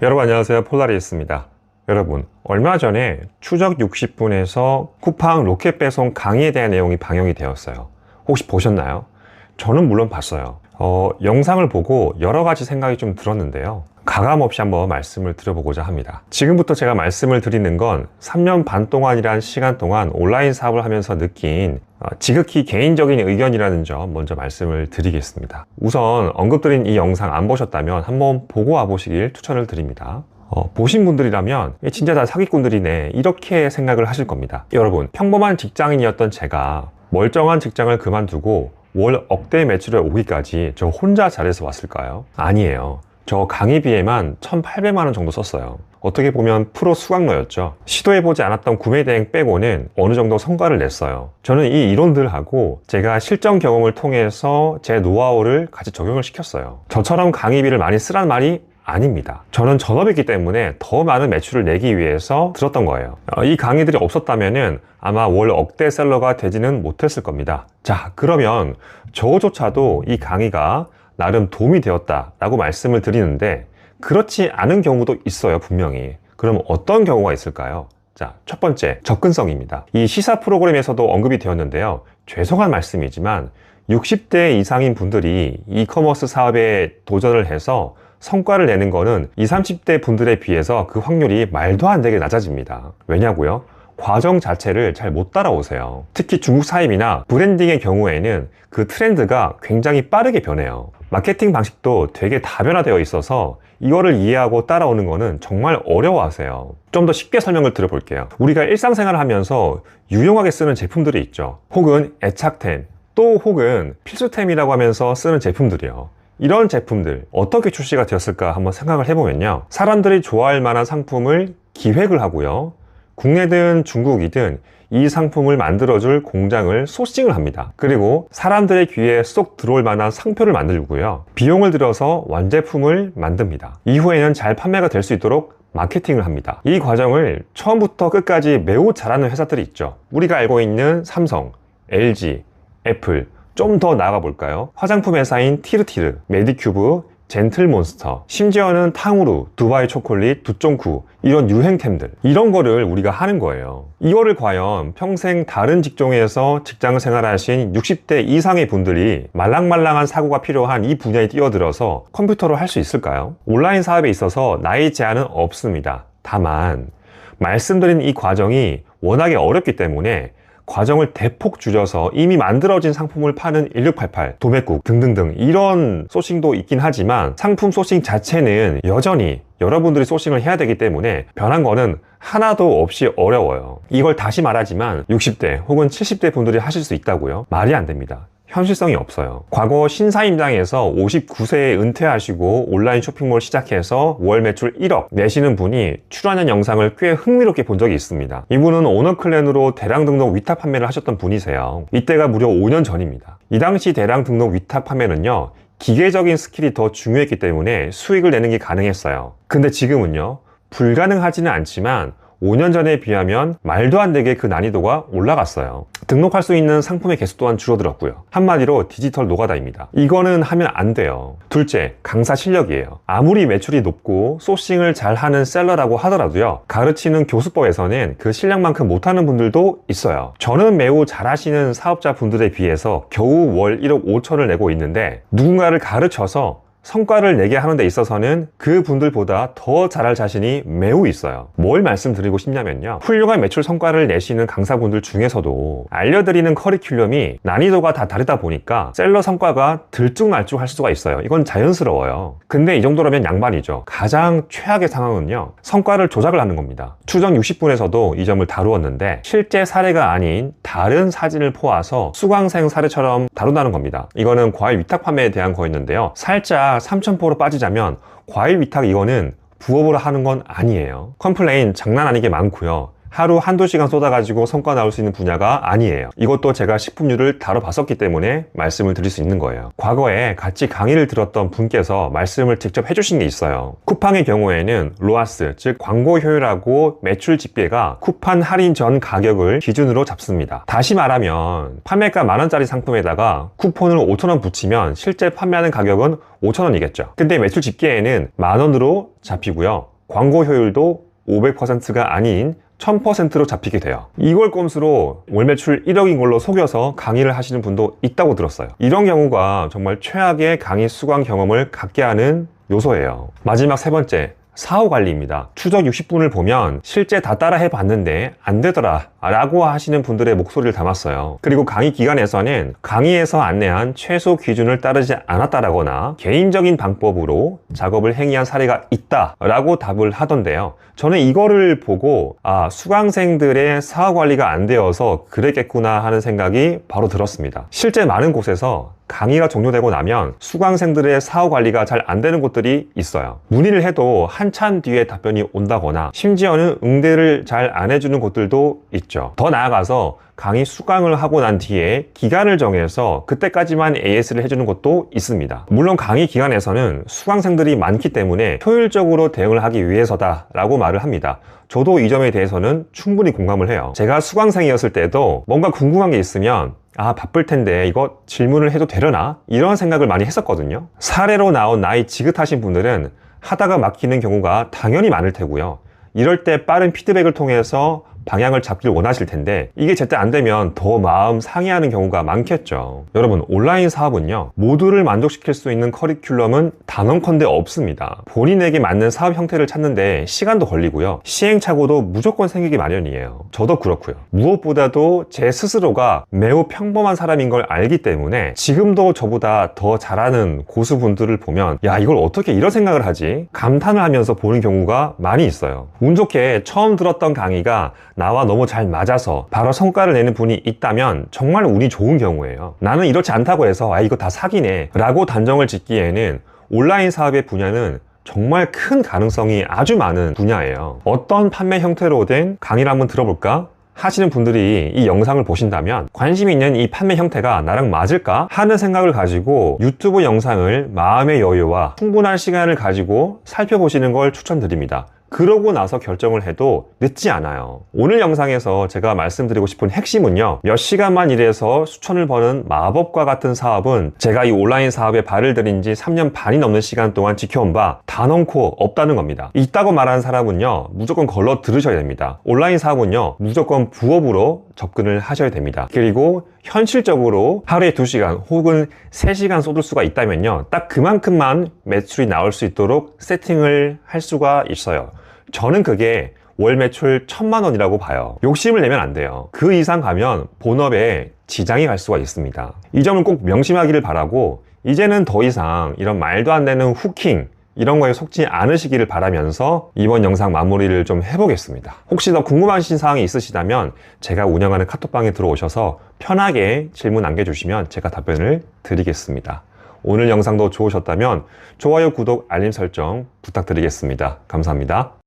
여러분 안녕하세요, 폴라리스입니다. 여러분, 얼마 전에 추적 60분에서 쿠팡 로켓 배송 강의에 대한 내용이 방영이 되었어요. 혹시 보셨나요? 저는 물론 봤어요. 영상을 보고 여러 가지 생각이 좀 들었는데요. 가감없이 한번 말씀을 드려보고자 합니다. 지금부터 제가 말씀을 드리는 건 3년 반 동안이란 시간 동안 온라인 사업을 하면서 느낀 지극히 개인적인 의견이라는 점 먼저 말씀을 드리겠습니다. 우선 언급드린 이 영상 안 보셨다면 한번 보고 와보시길 추천을 드립니다. 보신 분들이라면 진짜 다 사기꾼들이네 이렇게 생각을 하실 겁니다. 여러분, 평범한 직장인이었던 제가 멀쩡한 직장을 그만두고 월 억대 매출에 오기까지 저 혼자 잘해서 왔을까요? 아니에요. 저 강의비에만 1,800만 원 정도 썼어요. 어떻게 보면 프로 수강러였죠. 시도해보지 않았던 구매 대행 빼고는 어느 정도 성과를 냈어요. 저는 이 이론들하고 제가 실전 경험을 통해서 제 노하우를 같이 적용을 시켰어요. 저처럼 강의비를 많이 쓰란 말이 아닙니다. 저는 전업이기 때문에 더 많은 매출을 내기 위해서 들었던 거예요. 이 강의들이 없었다면 아마 월 억대 셀러가 되지는 못했을 겁니다. 자, 그러면 저조차도 이 강의가 나름 도움이 되었다라고 말씀을 드리는데 그렇지 않은 경우도 있어요, 분명히. 그럼 어떤 경우가 있을까요? 자, 첫 번째, 접근성입니다. 이 시사 프로그램에서도 언급이 되었는데요. 죄송한 말씀이지만 60대 이상인 분들이 이커머스 사업에 도전을 해서 성과를 내는 거는 20, 30대 분들에 비해서 그 확률이 말도 안 되게 낮아집니다. 왜냐고요? 과정 자체를 잘 못 따라오세요. 특히 중국 사입이나 브랜딩의 경우에는 그 트렌드가 굉장히 빠르게 변해요. 마케팅 방식도 되게 다변화되어 있어서 이거를 이해하고 따라오는 거는 정말 어려워하세요. 좀 더 쉽게 설명을 드려볼게요. 우리가 일상생활을 하면서 유용하게 쓰는 제품들이 있죠. 혹은 애착템, 또 혹은 필수템이라고 하면서 쓰는 제품들이요. 이런 제품들 어떻게 출시가 되었을까 한번 생각을 해보면요. 사람들이 좋아할 만한 상품을 기획을 하고요. 국내든 중국이든 이 상품을 만들어줄 공장을 소싱을 합니다. 그리고 사람들의 귀에 쏙 들어올 만한 상표를 만들고요. 비용을 들여서 완제품을 만듭니다. 이후에는 잘 판매가 될 수 있도록 마케팅을 합니다. 이 과정을 처음부터 끝까지 매우 잘하는 회사들이 있죠. 우리가 알고 있는 삼성, LG, 애플, 좀 더 나아가 볼까요? 화장품 회사인 티르티르, 메디큐브, 젠틀몬스터, 심지어는 탕후루, 두바이 초콜릿, 두쫑쿠 이런 유행템들, 이런 거를 우리가 하는 거예요. 이거를 과연 평생 다른 직종에서 직장 생활하신 60대 이상의 분들이 말랑말랑한 사고가 필요한 이 분야에 뛰어들어서 컴퓨터로 할 수 있을까요? 온라인 사업에 있어서 나이 제한은 없습니다. 다만 말씀드린 이 과정이 워낙에 어렵기 때문에 과정을 대폭 줄여서 이미 만들어진 상품을 파는 1688, 도매국 등등등 이런 소싱도 있긴 하지만 상품 소싱 자체는 여전히 여러분들이 소싱을 해야 되기 때문에 변한 거는 하나도 없이 어려워요. 이걸 다시 말하지만 60대 혹은 70대 분들이 하실 수 있다고요? 말이 안 됩니다. 현실성이 없어요. 과거 신사임당에서 59세에 은퇴하시고 온라인 쇼핑몰 시작해서 월 매출 1억 내시는 분이 출연한 영상을 꽤 흥미롭게 본 적이 있습니다. 이분은 오너클랜으로 대량 등록 위탁 판매를 하셨던 분이세요. 이때가 무려 5년 전입니다. 이 당시 대량 등록 위탁 판매는요, 기계적인 스킬이 더 중요했기 때문에 수익을 내는 게 가능했어요. 근데 지금은요, 불가능하지는 않지만 5년 전에 비하면 말도 안 되게 그 난이도가 올라갔어요. 등록할 수 있는 상품의 개수 또한 줄어들었고요. 한마디로 디지털 노가다입니다. 이거는 하면 안 돼요. 둘째, 강사 실력이에요. 아무리 매출이 높고 소싱을 잘하는 셀러라고 하더라도요, 가르치는 교수법에서는 그 실력만큼 못하는 분들도 있어요. 저는 매우 잘하시는 사업자 분들에 비해서 겨우 월 1억 5천을 내고 있는데 누군가를 가르쳐서 성과를 내게 하는 데 있어서는 그 분들보다 더 잘할 자신이 매우 있어요. 뭘 말씀드리고 싶냐면요, 훌륭한 매출 성과를 내시는 강사분들 중에서도 알려드리는 커리큘럼이 난이도가 다 다르다 보니까 셀러 성과가 들쭉날쭉 할 수가 있어요. 이건 자연스러워요. 근데 이 정도라면 양반이죠. 가장 최악의 상황은요, 성과를 조작을 하는 겁니다. 추정 60분에서도 이 점을 다루었는데 실제 사례가 아닌 다른 사진을 포와서 수강생 사례처럼 다룬다는 겁니다. 이거는 과일 위탁 판매에 대한 거였는데요, 살짝 3,000%로 빠지자면 과일 위탁 이거는 부업으로 하는 건 아니에요. 컴플레인 장난 아니게 많고요. 하루 한두 시간 쏟아가지고 성과 나올 수 있는 분야가 아니에요. 이것도 제가 식품류를 다뤄봤었기 때문에 말씀을 드릴 수 있는 거예요. 과거에 같이 강의를 들었던 분께서 말씀을 직접 해주신 게 있어요. 쿠팡의 경우에는 로아스, 즉 광고 효율하고 매출 집계가 쿠팡 할인 전 가격을 기준으로 잡습니다. 다시 말하면 판매가 만원짜리 상품에다가 쿠폰을 5,000원 붙이면 실제 판매하는 가격은 5,000원이겠죠. 근데 매출 집계에는 만원으로 잡히고요. 광고 효율도 500%가 아닌 1000%로 잡히게 돼요. 이걸 꼼수로 월 매출 1억인 걸로 속여서 강의를 하시는 분도 있다고 들었어요. 이런 경우가 정말 최악의 강의 수강 경험을 갖게 하는 요소예요. 마지막 세 번째, 사후 관리입니다. 추적 60분을 보면 실제 다 따라 해봤는데 안 되더라 라고 하시는 분들의 목소리를 담았어요. 그리고 강의 기간에서는 강의에서 안내한 최소 기준을 따르지 않았다라거나 개인적인 방법으로 작업을 행위한 사례가 있다 라고 답을 하던데요. 저는 이거를 보고 수강생들의 사후 관리가 안 되어서 그랬겠구나 하는 생각이 바로 들었습니다. 실제 많은 곳에서 강의가 종료되고 나면 수강생들의 사후 관리가 잘 안 되는 곳들이 있어요. 문의를 해도 한참 뒤에 답변이 온다거나 심지어는 응대를 잘 안 해주는 곳들도 있죠. 더 나아가서 강의 수강을 하고 난 뒤에 기간을 정해서 그때까지만 AS를 해주는 곳도 있습니다. 물론 강의 기간에서는 수강생들이 많기 때문에 효율적으로 대응을 하기 위해서다 라고 말을 합니다. 저도 이 점에 대해서는 충분히 공감을 해요. 제가 수강생이었을 때도 뭔가 궁금한 게 있으면 바쁠 텐데 이거 질문을 해도 되려나? 이런 생각을 많이 했었거든요. 사례로 나온 나이 지긋하신 분들은 하다가 막히는 경우가 당연히 많을 테고요. 이럴 때 빠른 피드백을 통해서 방향을 잡길 원하실 텐데 이게 제때 안 되면 더 마음 상해하는 경우가 많겠죠. 여러분, 온라인 사업은요, 모두를 만족시킬 수 있는 커리큘럼은 단언컨대 없습니다. 본인에게 맞는 사업 형태를 찾는데 시간도 걸리고요, 시행착오도 무조건 생기기 마련이에요. 저도 그렇고요. 무엇보다도 제 스스로가 매우 평범한 사람인 걸 알기 때문에 지금도 저보다 더 잘하는 고수분들을 보면 야, 이걸 어떻게 이런 생각을 하지? 감탄을 하면서 보는 경우가 많이 있어요. 운 좋게 처음 들었던 강의가 나와 너무 잘 맞아서 바로 성과를 내는 분이 있다면 정말 운이 좋은 경우예요. 나는 이렇지 않다고 해서 이거 다 사기네 라고 단정을 짓기에는 온라인 사업의 분야는 정말 큰 가능성이 아주 많은 분야예요. 어떤 판매 형태로든 강의를 한번 들어볼까 하시는 분들이 이 영상을 보신다면 관심 있는 이 판매 형태가 나랑 맞을까 하는 생각을 가지고 유튜브 영상을 마음의 여유와 충분한 시간을 가지고 살펴보시는 걸 추천드립니다. 그러고 나서 결정을 해도 늦지 않아요. 오늘 영상에서 제가 말씀드리고 싶은 핵심은요, 몇 시간만 일해서 수천을 버는 마법과 같은 사업은 제가 이 온라인 사업에 발을 들인 지 3년 반이 넘는 시간 동안 지켜온 바 단언코 없다는 겁니다. 있다고 말하는 사람은요, 무조건 걸러 들으셔야 됩니다. 온라인 사업은요, 무조건 부업으로 접근을 하셔야 됩니다. 그리고 현실적으로 하루에 2시간 혹은 3시간 쏟을 수가 있다면요, 딱 그만큼만 매출이 나올 수 있도록 세팅을 할 수가 있어요. 저는 그게 월 매출 1,000만 원이라고 봐요. 욕심을 내면 안 돼요. 그 이상 가면 본업에 지장이 갈 수가 있습니다. 이 점은 꼭 명심하기를 바라고, 이제는 더 이상 이런 말도 안 되는 후킹 이런 거에 속지 않으시기를 바라면서 이번 영상 마무리를 좀 해보겠습니다. 혹시 더 궁금하신 사항이 있으시다면 제가 운영하는 카톡방에 들어오셔서 편하게 질문 남겨주시면 제가 답변을 드리겠습니다. 오늘 영상도 좋으셨다면 좋아요, 구독, 알림 설정 부탁드리겠습니다. 감사합니다.